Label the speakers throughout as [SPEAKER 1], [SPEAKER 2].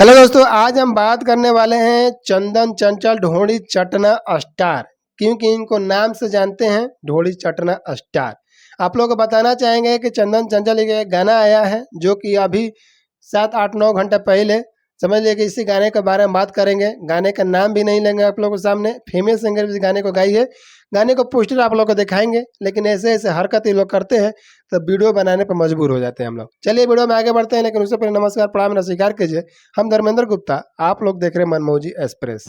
[SPEAKER 1] Hello दोस्तों, आज हम बात करने वाले हैं चंदन चंचल ढोंड़ी चटना स्टार। क्योंकि इनको नाम से जानते हैं ढोंड़ी चटना स्टार। आप लोगों को बताना चाहेंगे कि चंदन चंचल एक गाना आया है जो कि अभी 7 8 9 घंटे पहले, समझ लीजिए कि इसी गाने के बारे में बात करेंगे। गाने का नाम भी नहीं लेंगे आप लोगों के सामने। फीमेल सिंगर भी इस गाने को गाई है। गाने को पोस्टर आप लोग को दिखाएंगे, लेकिन ऐसे ऐसे हरकत ये लोग करते हैं तो वीडियो बनाने पर मजबूर हो जाते हैं हम लोग। चलिए वीडियो में आगे बढ़ते हैं, लेकिन उससे पहले नमस्कार प्रणाम न स्वीकार कीजिए। हम धर्मेंद्र गुप्ता, आप लोग देख रहे हैं मनमौजी एक्सप्रेस।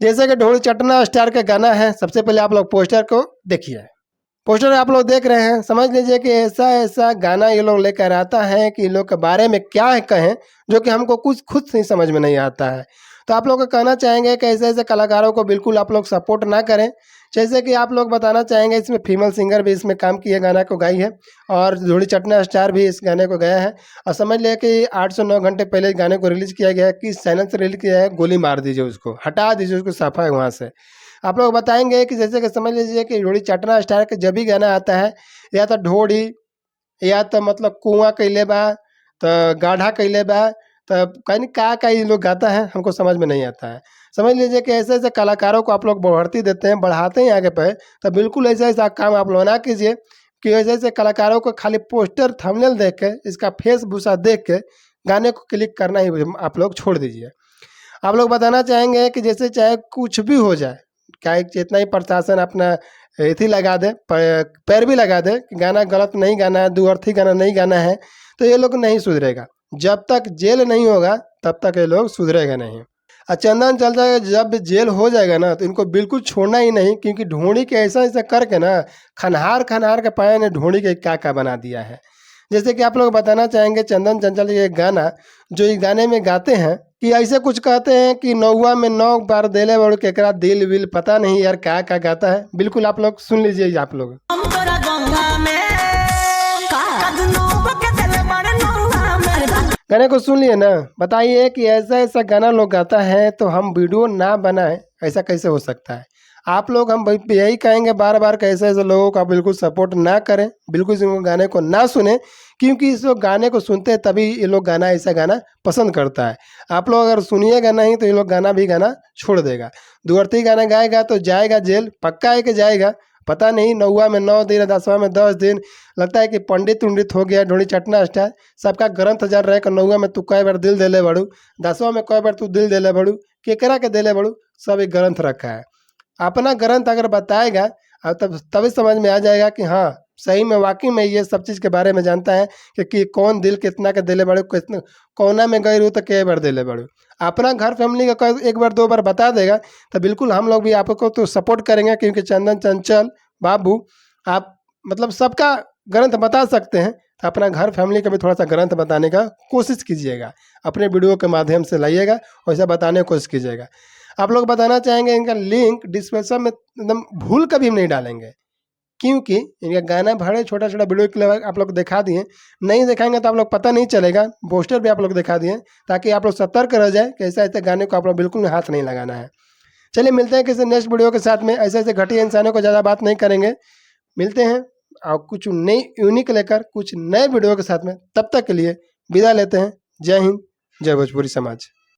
[SPEAKER 1] जैसे कि ढोंड़ी चटना स्टार का गाना है, सबसे पहले आप लोग पोस्टर को देखिए। पोस्टर आप लोग देख रहे हैं, समझ लीजिए कि ऐसा ऐसा गाना ये लोग लेकर आता है कि इन लोग के बारे में क्या कहें, जो कि हमको कुछ खुद नहीं समझ में नहीं आता है। तो आप लोग को कहना चाहेंगे कि ऐसे ऐसे कलाकारों को बिल्कुल आप लोग सपोर्ट ना करें। जैसे कि आप लोग बताना चाहेंगे, इसमें फीमेल सिंगर भी इसमें काम की है, गाना को गाई है, और ढोंड़ी चटना स्टार भी इस गाने को गाया है। और समझ लिया कि 8 से 9 घंटे पहले इस गाने को रिलीज किया गया है। किस चैनल से रिलीज किया है, गोली मार दीजिए उसको, हटा दीजिए उसको, सफा है वहाँ से। आप लोग बताएंगे कि जैसे कि समझ लीजिए कि ढोंड़ी चटना स्टार का जब भी गाना आता है, या तो ढोंड़ी, या तो मतलब कुआं कैले बा, तो गाढ़ा कैले बा, तो कहीं का ये लोग गाता है, हमको समझ में नहीं आता है। समझ लीजिए कि ऐसे ऐसे कलाकारों को आप लोग बढ़ती देते हैं, बढ़ाते हैं आगे पे। तो बिल्कुल ऐसा ऐसा काम आप लोग ना कीजिए कि ऐसे ऐसे कलाकारों को खाली पोस्टर थंबनेल देख के, इसका फेस भूसा देख के गाने को क्लिक करना ही आप लोग छोड़ दीजिए। आप लोग बताना चाहेंगे कि जैसे चाहे कुछ भी हो जाए, क्या जितना ही प्रशासन अपना एथी लगा दे, पैर भी लगा दे कि गाना गलत नहीं गाना है, दुअर्थी गाना नहीं गाना है, तो ये लोग नहीं सुधरेगा। जब तक जेल नहीं होगा तब तक ये लोग सुधरेगा नहीं। और चंदन चल जाएगा, जब जेल हो जाएगा ना, तो इनको बिल्कुल छोड़ना ही नहीं। क्योंकि ढोंड़ी के ऐसा ऐसा करके ना, खनहार खनहार के पाया ने ढोंड़ी के क्या बना दिया है। जैसे कि आप लोग बताना चाहेंगे, चंदन चंचल ये गाना जो इस गाने में गाते हैं कि ऐसे कुछ कहते हैं कि नौवा में 9 बार देले बड़ केकरा दिल विल, पता नहीं यार क्या गाता है। बिल्कुल आप लोग सुन लीजिए। आप लोग गाने को सुन लिए ना, बताइए कि ऐसा ऐसा गाना लोग गाता है तो हम वीडियो ना बनाएं, ऐसा कैसे हो सकता है। आप लोग, हम यही कहेंगे बार बार कि ऐसे ऐसे लोगों का बिल्कुल सपोर्ट ना करें, बिल्कुल इस गाने को ना सुने। क्योंकि इस लोग गाने को सुनते हैं तभी ये लोग गाना, ऐसा गाना पसंद करता है। आप लोग अगर सुनिएगा नहीं तो ये लोग गाना भी गाना छोड़ देगा। दुअर्थी गाना गाएगा तो जाएगा जेल, पक्का है कि जाएगा। पता नहीं 9वां में 9 दिन, 10वां में 10 दिन। लगता है कि पंडित उंडित हो गया ढोंड़ी चटना स्टार। सबका ग्रंथ जर रहे कि 9वां में तू कई बार दिल देले बड़ू, 10वां में कई बार तू दिल देले बड़ू, केकरा के देले बड़ू, सब एक ग्रंथ रखा है। अपना ग्रंथ अगर बताएगा तब तभी समझ में आ जाएगा कि हाँ, सही में वाकई में ये सब चीज़ के बारे में जानता है कि कौन दिल कितना के दिले बड़ू, कितना कोना में गई रू तो कई बार दिले बड़ू। अपना घर फैमिली का एक बार 2 बार बता देगा तो बिल्कुल हम लोग भी आपको तो सपोर्ट करेंगे। क्योंकि चंदन चंचल बाबू, आप मतलब सबका ग्रंथ बता सकते हैं, तो अपना घर फैमिली का भी थोड़ा सा ग्रंथ बताने का कोशिश कीजिएगा। अपने वीडियो के माध्यम से लाइएगा, वैसा बताने की कोशिश कीजिएगा। आप लोग बताना चाहेंगे, इनका लिंक डिस्क्रिप्शन में एकदम भूल कभी हम नहीं डालेंगे। क्योंकि इनका गाना भरे छोटा छोटा वीडियो के लिए आप लोग दिखा दिए, नहीं दिखाएंगे तो आप लोग पता नहीं चलेगा। पोस्टर भी आप लोग दिखा दिए ताकि आप लोग सतर्क रह जाए कि ऐसे ऐसे गाने को आप लोग बिल्कुल हाथ नहीं लगाना है। चलिए मिलते हैं किसी नेक्स्ट वीडियो के साथ में। ऐसे ऐसे घटिया इंसानों को ज़्यादा बात नहीं करेंगे। मिलते हैं और कुछ नई यूनिक लेकर कुछ नए वीडियो के साथ में। तब तक के लिए विदा लेते हैं। जय हिंद, जय भोजपुरी समाज।